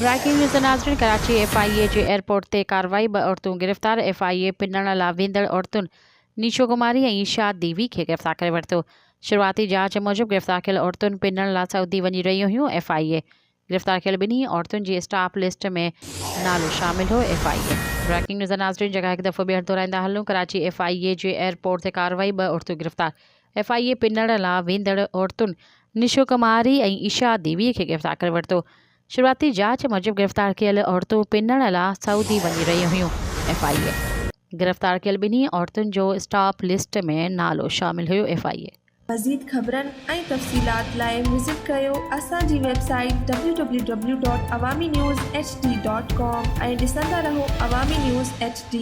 Breaking news नाज़रीन। Karachi FIA जे airport ते कार्रवाई। 2 औरतूं गिरफ़्तार। FIA पिनण लाइ वेंदड़ औरतुनि नीशो कुमारी ऐं ईशा देवी खे गिरफ़्तार करे वरितो। शुरूआती जांच मूजिबि गिरफ़्तार थियल औरतुनि पिनण लाइ सऊदी वञी रहियूं हुयूं। FIA गिरफ़्तार थियल ॿिन्ही औरतुनि जी स्टाफ लिस्ट में नालो शामिल हो। FIA ब्रेकिंग न्यूज़ नाज़रीन। जगह हिकु दफ़ो ॿीहर दोहराईंदा हलूं। कराची FIA जे एयरपोर्ट ते कार्रवाई। 2 औरतूं गिरफ़्तार। FIA पिनण लाइ वेंदड़ औरतुनि नीशो कुमारी ऐं ईशा देवी खे गिरफ़्तार करे वरितो। शुरूआती जांच मूजिबि गिरफ़्तार थियल औरतूं पिनण लाइ सऊदी वञी रहियूं हुयूं। FIA गिरफ़्तार थियल ॿिन्ही औरतुनि जो स्टाफ लिस्ट में नालो शामिल हुयो। FIA मज़ीद ख़बरनि ऐं तफ़सीलात लाइ विज़िट कयो असांजी वेबसाइट www.awamiNewsHD.com ऐं ॾिसंदा रहो अवामी न्यूज़ HD।